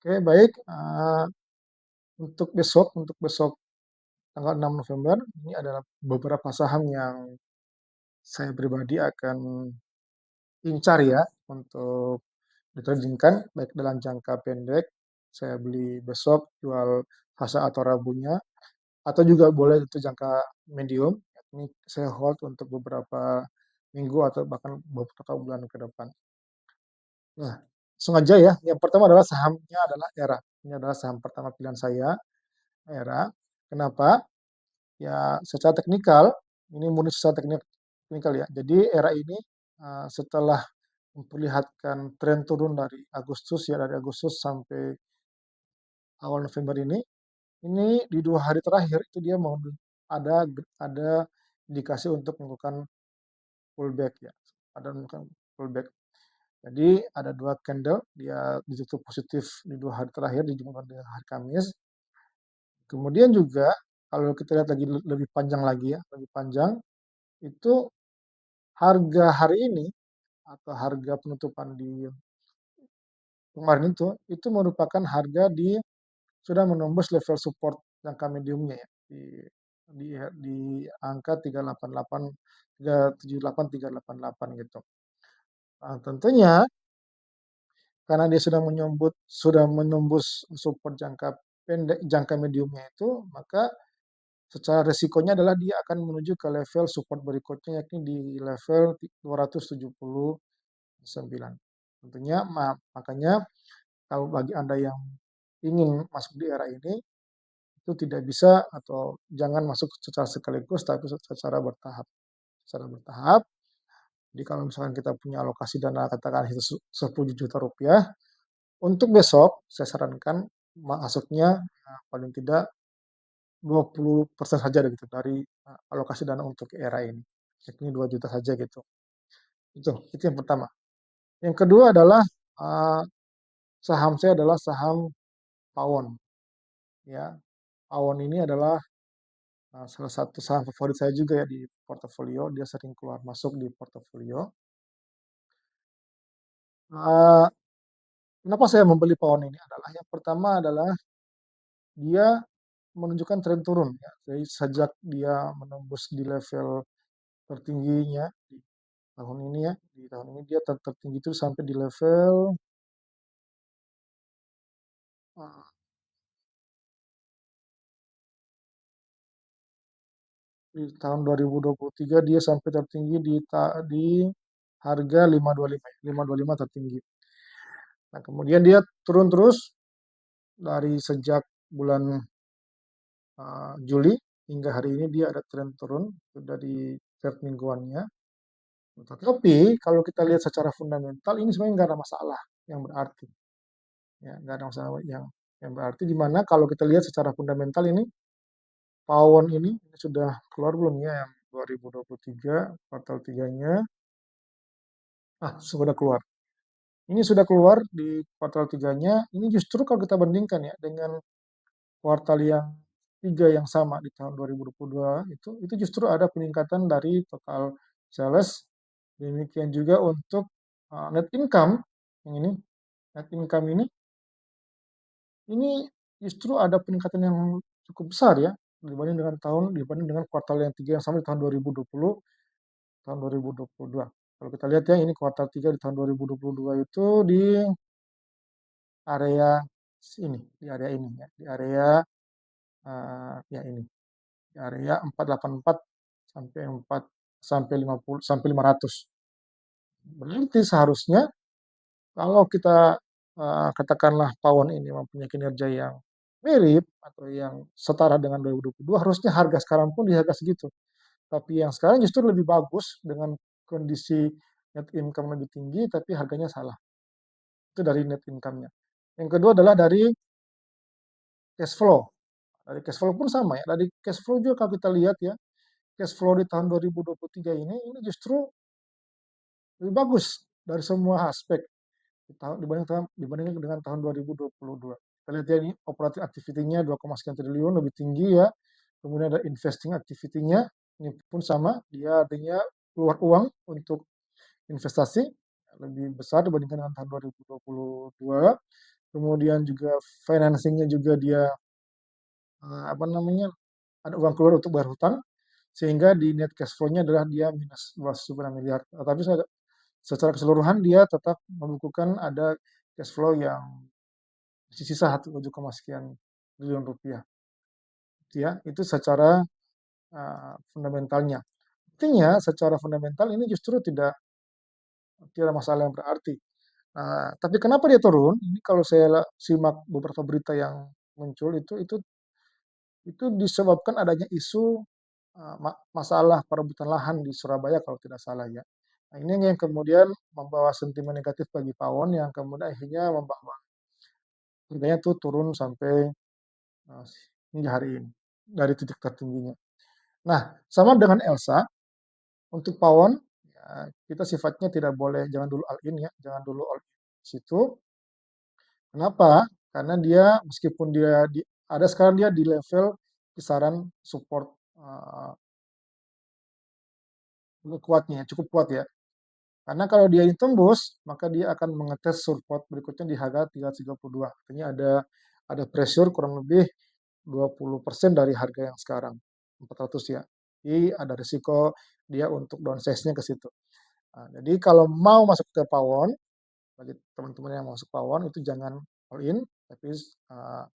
Oke, baik. Untuk besok tanggal 6 November, ini adalah beberapa saham yang saya pribadi akan incar ya untuk ditradingkan, baik dalam jangka pendek, saya beli besok, jual Selasa atau Rabunya, atau juga boleh itu jangka medium, ini saya hold untuk beberapa minggu atau bahkan beberapa bulan ke depan. Nah, sengaja ya, yang pertama adalah sahamnya adalah ERA. Ini adalah saham pertama pilihan saya, ERA. Kenapa? Ya, secara teknikal, ini murni secara teknikal ya. Jadi era ini, setelah memperlihatkan tren turun dari Agustus ya, dari Agustus sampai awal November ini di 2 hari terakhir itu dia mau ada indikasi untuk melakukan pullback ya, ada melakukan pullback. Jadi ada 2 candle, dia ditutup positif di 2 hari terakhir di Jumat dan hari Kamis. Kemudian juga kalau kita lihat lagi lebih panjang lagi ya, lebih panjang, itu harga hari ini atau harga penutupan di kemarin itu merupakan harga sudah menembus level support jangka mediumnya ya, di angka 378 gitu. Nah, tentunya karena dia sudah menembus support jangka pendek, jangka mediumnya itu, maka secara resikonya adalah dia akan menuju ke level support berikutnya yakni di level 279. Tentunya makanya kalau bagi Anda yang ingin masuk di era ini, itu tidak bisa atau jangan masuk secara sekaligus, tapi secara bertahap. Secara bertahap, jadi kalau misalkan kita punya alokasi dana katakan itu 10 juta rupiah, untuk besok saya sarankan masuknya paling tidak 20% saja gitu dari alokasi dana untuk era ini. Yakni 2 juta saja gitu. Itu yang pertama. Yang kedua adalah uh, saham saya adalah saham Pawon ya. Pawon ini adalah salah satu saham favorit saya juga ya di portofolio, dia sering keluar masuk di portofolio. Eee, Kenapa saya membeli Pawon ini adalah yang pertama adalah dia menunjukkan tren turun ya, dari sejak dia menembus di level tertingginya di tahun ini ya, di tahun ini dia tertinggi itu sampai di level, eee, di tahun 2023 dia sampai tertinggi di harga 525 ya, 525 tertinggi. Nah, kemudian dia turun terus dari sejak bulan Juli hingga hari ini dia ada tren turun sudah di chart mingguannya. Tetapi kalau kita lihat secara fundamental ini sebenarnya nggak ada masalah yang berarti, ya nggak ada masalah yang berarti di mana kalau kita lihat secara fundamental ini pawon ini sudah keluar belum ya yang 2023 kuartal tiganya, sudah keluar. Ini sudah keluar di kuartal tiganya. Ini justru kalau kita bandingkan ya dengan kuartal yang tiga yang sama di tahun 2022 itu justru ada peningkatan dari total sales. Demikian juga untuk net income yang net income ini justru ada peningkatan yang cukup besar ya dibanding dengan kuartal yang tiga yang sama di tahun 2020 tahun 2022. Kalau kita lihat ya ini kuartal 3 di tahun 2022 itu area di area ini ya, di area ya ini di area 484 sampai 4 sampai 50 sampai 500. Berarti seharusnya kalau kita katakanlah pawon ini mempunyai kinerja yang mirip atau yang setara dengan 2022, harusnya harga sekarang pun di harga segitu. Tapi yang sekarang justru lebih bagus dengan kondisi net income lebih tinggi, tapi harganya salah. Itu dari net income-nya. Yang kedua adalah dari cash flow. Dari cash flow pun sama ya. Dari cash flow juga kalau kita lihat ya, cash flow di tahun 2023 ini justru lebih bagus dari semua aspek dibandingkan dengan tahun 2022. Kita lihat ya ini operating activity-nya 2, sekian triliun lebih tinggi ya. Kemudian ada investing activity-nya ini pun sama, dia artinya keluar uang untuk investasi lebih besar dibandingkan dengan tahun 2022. kemudian juga financing-nya juga dia, apa namanya, ada uang keluar untuk bayar hutang, sehingga di net cash flow-nya adalah dia minus 2,6 miliar. Tapi secara keseluruhan dia tetap membukukan ada cash flow yang masih sisa 1 sekian triliun rupiah. Ya, itu secara fundamentalnya. Artinya secara fundamental ini justru tidak masalah yang berarti. Tapi kenapa dia turun? Ini kalau saya simak beberapa berita yang muncul itu disebabkan adanya isu masalah perebutan lahan di Surabaya kalau tidak salah ya. Nah, ini yang kemudian membawa sentimen negatif bagi pawon yang kemudian akhirnya membawa harganya tuh turun sampai uh, hingga hari ini dari titik tertingginya. Nah, sama dengan Elsa, untuk pawon ya, kita sifatnya tidak boleh, jangan dulu all in ya, jangan dulu all in situ. Kenapa? Karena dia meskipun ada sekarang dia di level kisaran support kuatnya, cukup kuat ya. Karena kalau dia ini tembus, maka dia akan mengetes support berikutnya di harga 332. Artinya ada pressure kurang lebih 20% dari harga yang sekarang, 400 ya. Jadi ada risiko dia untuk downsize-nya ke situ. Jadi kalau mau masuk ke pawon, bagi teman-teman yang masuk pawon itu jangan all in, tapi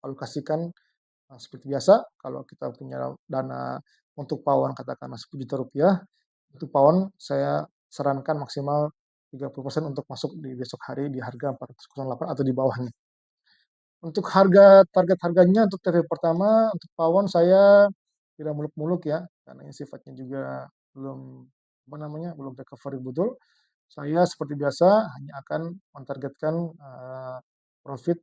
alokasikan seperti biasa. Kalau kita punya dana untuk pawon katakanlah 10 juta rupiah, untuk pawon saya sarankan maksimal 30% untuk masuk di besok hari di harga 408 atau di bawahnya. Untuk target harganya untuk TP pertama, untuk pawon saya tidak muluk-muluk ya, karena ini sifatnya juga belum, apa namanya, belum recovery betul. Saya seperti biasa hanya akan mentargetkan profit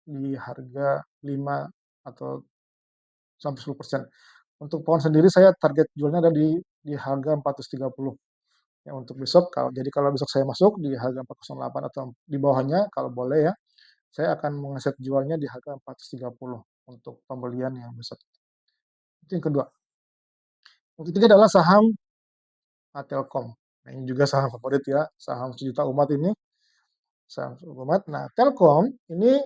di harga 5 atau sampai 10%. Untuk pawon sendiri saya target jualnya ada di harga 430. Ya, untuk besok, kalau besok saya masuk di harga 408 atau di bawahnya kalau boleh ya, saya akan mengeset jualnya di harga 430 untuk pembelian yang besok. Itu yang kedua. Yang ketiga adalah saham Telkom. Nah, ini juga saham favorit ya, saham sejuta umat ini, saham sejuta umat. Nah, Telkom ini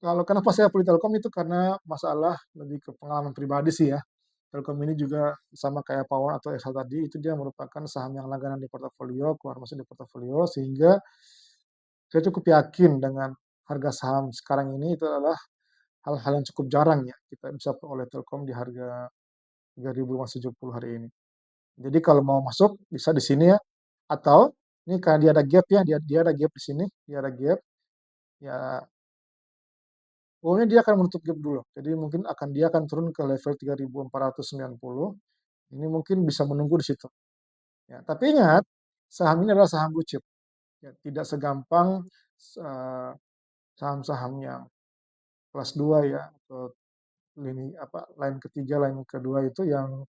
kalau kenapa saya pilih Telkom itu karena masalah lebih ke pengalaman pribadi sih ya. Telkom ini juga sama kayak Pawon atau Excel tadi, itu dia merupakan saham yang langganan di portofolio, keluar masuk di portofolio, sehingga saya cukup yakin dengan harga saham sekarang ini itu adalah hal-hal yang cukup jarang ya kita bisa peroleh Telkom di harga 3.070 hari ini. Jadi kalau mau masuk bisa di sini ya. Atau ini karena dia ada gap ya, dia ada gap di sini, dia ada gap. Ya, pokoknya dia akan menutup gap dulu. Jadi mungkin dia akan turun ke level 3.490. Ini mungkin bisa menunggu di situ. Ya, tapi ingat, saham ini adalah saham blue chip. Ya, tidak segampang eh, saham-saham yang kelas 2 ya, atau line ketiga, line kedua itu yang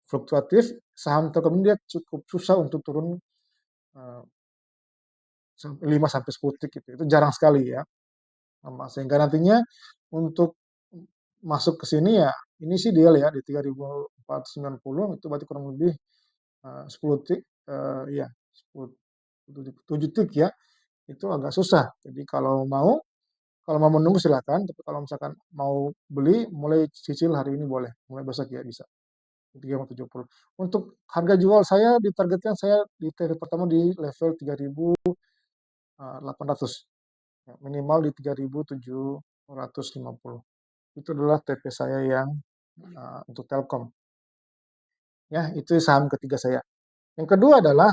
fluktuatif. Saham Telkom ini dia cukup susah untuk turun 5 sampai 10 tick gitu. Itu jarang sekali ya. Sehingga nantinya untuk masuk ke sini ya, ini sih deal ya di 3.490 itu berarti kurang lebih 10 tick, ya 10, 7 tick ya, itu agak susah. Jadi kalau mau menunggu silakan, tapi kalau misalkan mau beli mulai cicil hari ini boleh, mulai besok ya bisa. 370. Untuk harga jual saya ditargetkan saya di TP pertama di level 3.800. Ya, minimal di 3.750. Itu adalah TP saya yang untuk Telkom. Ya, itu saham ketiga saya. Yang kedua adalah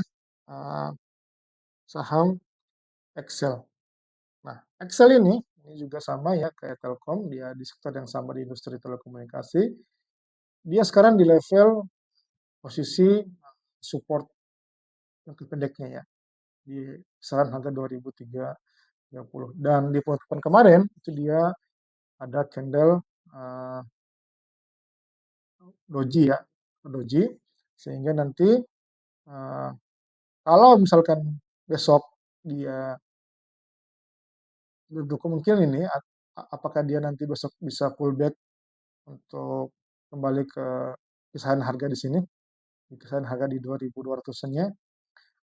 uh, saham Excel. Nah, Excel ini juga sama ya kayak Telkom, dia di sektor yang sama di industri telekomunikasi. Dia sekarang di level posisi support yang pendeknya ya, di kisaran harga 2.330. Dan di penutupan kemarin itu dia ada candle uh, doji ya, doji, sehingga nanti uh, kalau misalkan besok dia kemungkinan ini apakah dia nanti besok bisa pullback untuk kembali ke kisaran harga di sini, di kisaran harga di 2.200-nya.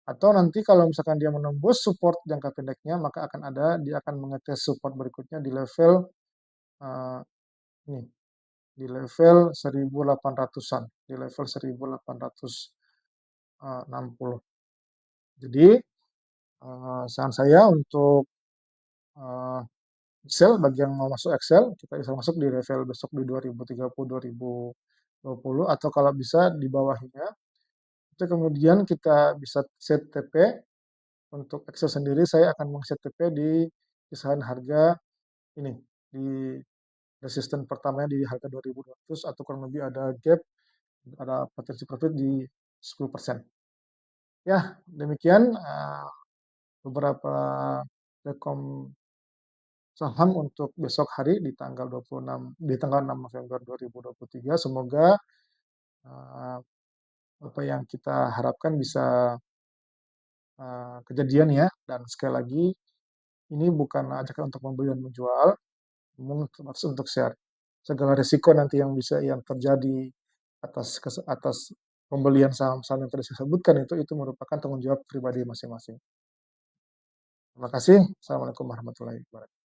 Atau nanti kalau misalkan dia menembus support jangka pendeknya, maka dia akan mengetes support berikutnya di level, eee, ini, di level 1800-an, di level 1860. Jadi, saran saya untuk, eee, Excel bagi yang mau masuk Excel, kita bisa masuk di level besok di 2030, 2020 atau kalau bisa di bawahnya, itu kemudian kita bisa set TP. Untuk Excel sendiri saya akan meng-set TP di kisaran harga ini, di resisten pertamanya di harga 2.200 atau kurang lebih ada gap, ada potensi profit di 10%. Ya, demikian, beberapa rekom saham untuk besok hari di tanggal 6 November 2023. Semoga, eee, apa yang kita harapkan bisa, kejadian ya, dan sekali lagi ini bukan ajakan untuk membeli dan menjual, maksud untuk share. Segala risiko nanti yang terjadi atas pembelian saham-saham yang tadi saya sebutkan itu merupakan tanggung jawab pribadi masing-masing. Terima kasih. Assalamualaikum warahmatullahi wabarakatuh.